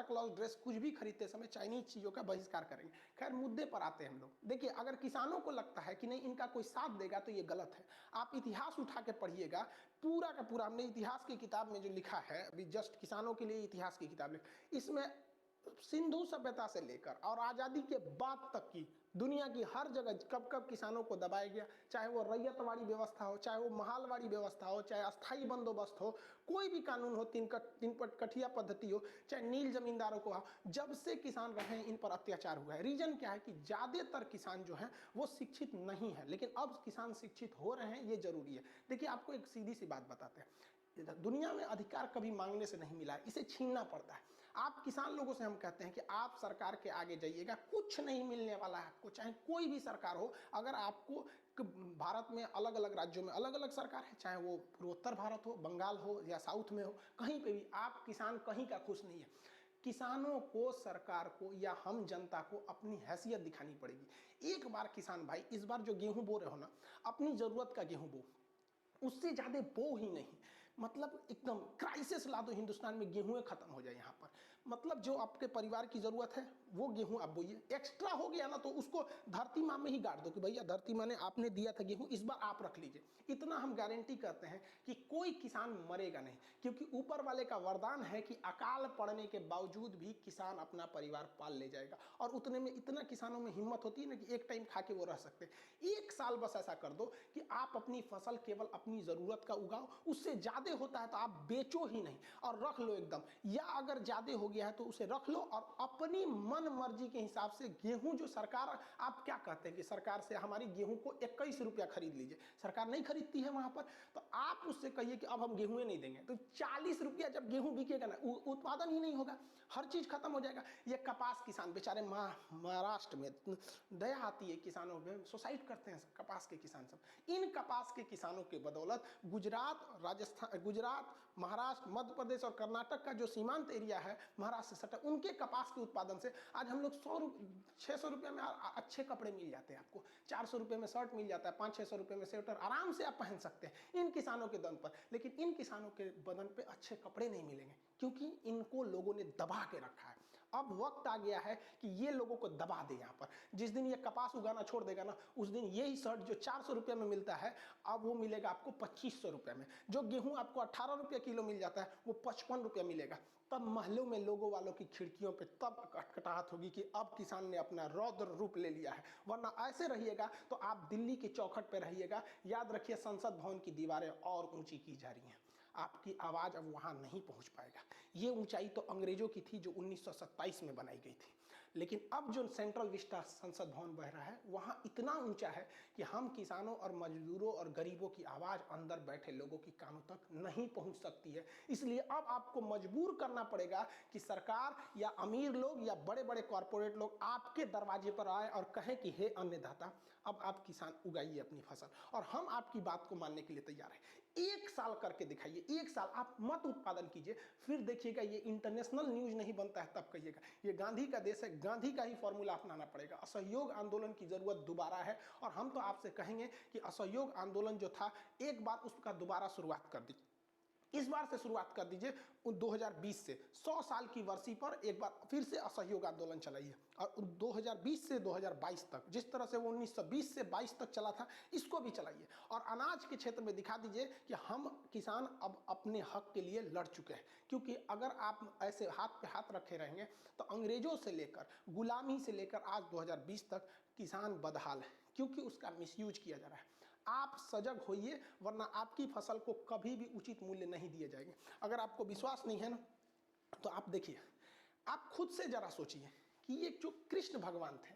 Clause dress कुछ भी खरीदते समय चाइनीज चीज़ों का बहिष्कार करेंगे। खैर मुद्दे पर आते हैं हम लोग। देखिए, अगर किसानों को लगता है कि नहीं इनका कोई साथ देगा तो ये गलत है। आप इतिहास उठा के पढ़िएगा, पूरा का पूरा हमने इतिहास की किताब में जो लिखा है, अभी जस्ट किसानों के लिए इतिहास की किताब लिखी, इसमें सिंधु सभ्यता से लेकर और आज़ादी के बाद तक की दुनिया की हर जगह कब कब किसानों को दबाया गया, चाहे वो रैयतवाड़ी व्यवस्था हो, चाहे वो महालवाड़ी व्यवस्था हो, चाहे अस्थाई बंदोबस्त हो, कोई भी कानून हो, तीन कठिया पद्धति हो, चाहे नील जमींदारों को हो, जब से किसान रहे हैं इन पर अत्याचार हुआ है। रीजन क्या है कि ज़्यादातर किसान जो हैं वो शिक्षित नहीं है, लेकिन अब किसान शिक्षित हो रहे हैं, ये जरूरी है। देखिए, आपको एक सीधी सी बात बताते हैं, दुनिया में अधिकार कभी मांगने से नहीं मिला है, इसे छीनना पड़ता है। आप किसान लोगों से हम कहते हैं कि आप सरकार के आगे जाइएगा, कुछ नहीं मिलने वाला है आपको, चाहे कोई भी सरकार हो। अगर आपको भारत में अलग अलग राज्यों में अलग अलग सरकार है, चाहे वो पूर्वोत्तर भारत हो, बंगाल हो या साउथ में हो, कहीं पे भी आप किसान कहीं का खुश नहीं है। किसानों को, सरकार को या हम जनता को अपनी हैसियत दिखानी पड़ेगी। एक बार किसान भाई, इस बार जो गेहूं बो रहे हो ना, अपनी जरूरत का गेहूं बो, उससे ज़्यादा बो ही नहीं। मतलब एकदम क्राइसिस ला दो हिंदुस्तान में, गेहूँ खत्म हो जाए यहाँ पर। मतलब जो आपके परिवार की ज़रूरत है वो गेहूँ आप बोइए, एक्स्ट्रा हो गया ना तो उसको धरती माँ में ही गाड़ दो कि भैया धरती माँ ने आपने दिया था गेहूँ, इस बार आप रख लीजिए। इतना हम गारंटी करते हैं कि कोई किसान मरेगा नहीं, क्योंकि ऊपर वाले का वरदान है कि अकाल पड़ने के बावजूद भी किसान अपना परिवार पाल ले जाएगा। और उतने में इतना किसानों में हिम्मत होती है ना कि एक टाइम खा के वो रह सकते हैं। एक साल बस ऐसा कर दो कि आप अपनी फसल केवल अपनी ज़रूरत का उगाओ, उससे ज़्यादा होता है तो आप बेचो ही नहीं और रख लो एकदम, या अगर ज़्यादा हो गया है तो उसे रख लो और अपनी मन मर्जी के हिसाब से गेहूं जो सरकार, आप क्या कहते हैं कि सरकार से हमारी गेहूं को 21 रुपया खरीद लीजिए, सरकार नहीं खरीदती है वहां पर, तो आप उससे कहिए कि अब हम गेहूं नहीं देंगे, तो 40 रुपया जब गेहूं बिकेगा ना, उत्पादन ही नहीं होगा, हर चीज़ खत्म हो जाएगा। ये कपास किसान बेचारे महाराष्ट्र में दया आती है, किसानों में सुसाइड करते हैं कपास के किसान सब। इन कपास के किसानों के बदौलत गुजरात, राजस्थान, गुजरात, महाराष्ट्र, मध्य प्रदेश और कर्नाटक का जो सीमांत एरिया है महाराष्ट्र से सटा, उनके कपास के उत्पादन से आज हम लोग 600 रुपये में अच्छे कपड़े मिल जाते हैं आपको, 400 रुपये में शर्ट मिल जाता है, 500-600 रुपये में स्वेटर आराम से आप पहन सकते हैं इन किसानों के दम पर। लेकिन इन किसानों के बदन पे अच्छे कपड़े नहीं मिलेंगे, क्योंकि इनको लोगों ने दबा के रखा है। अब वक्त आ गया है कि ये लोगों को दबा दे। यहाँ पर जिस दिन ये कपास उगाना छोड़ देगा ना, उस दिन यही शर्ट जो 400 रुपये में मिलता है, अब वो मिलेगा आपको 2500 रुपये में। जो गेहूं आपको 18 रुपये किलो मिल जाता है, वो 55 रुपये मिलेगा। तब महलों में लोगों वालों की खिड़कियों पे तब कटकटाहट होगी कि अब किसान ने अपना रौद्र रूप ले लिया है। वरना ऐसे रहिएगा तो आप दिल्ली के चौखट पे रहिएगा, याद रखिए संसद भवन की दीवारें और ऊंची की जा रही हैं, आपकी आवाज़ अब वहाँ नहीं पहुँच पाएगा। ये ऊंचाई तो अंग्रेजों की थी जो 1927 में बनाई गई थी, लेकिन अब जो सेंट्रल विस्टा संसद भवन बह रहा है वहाँ इतना ऊंचा है कि हम किसानों और मजदूरों और गरीबों की आवाज़ अंदर बैठे लोगों की कानों तक नहीं पहुँच सकती है। इसलिए अब आपको मजबूर करना पड़ेगा कि सरकार या अमीर लोग या बड़े बड़े कॉरपोरेट लोग आपके दरवाजे पर आए और कहें कि हे अन्नदाता, अब आप किसान उगाइए अपनी फसल और हम आपकी बात को मानने के लिए तैयार हैं। 1 साल करके दिखाइए, 1 साल आप मत उत्पादन कीजिए, फिर देखिएगा ये इंटरनेशनल न्यूज नहीं बनता है, तब कहिएगा ये गांधी का देश है, गांधी का ही फॉर्मूला अपनाना पड़ेगा। असहयोग आंदोलन की जरूरत दोबारा है और हम तो आपसे कहेंगे कि असहयोग आंदोलन जो था एक बार उसका दोबारा शुरुआत कर दीजिए, इस बार से शुरुआत कर दीजिए 2020 से 100 साल की वर्षी पर एक बार फिर से असहयोग आंदोलन चलाइए और 2020 से 2022 तक जिस तरह से वो 1920 से 22 तक चला था इसको भी चलाइए और अनाज के क्षेत्र में दिखा दीजिए कि हम किसान अब अपने हक के लिए लड़ चुके हैं। क्योंकि अगर आप ऐसे हाथ पे हाथ रखे रहेंगे तो अंग्रेजों से लेकर गुलामी से लेकर आज 2020 तक किसान बदहाल है, क्योंकि उसका मिसयूज किया जा रहा है। आप सजग होइए, वरना आपकी फसल को कभी भी उचित मूल्य नहीं दिए जाएंगे। अगर आपको विश्वास नहीं है ना तो आप देखिए, आप खुद से जरा सोचिए कि ये जो कृष्ण भगवान थे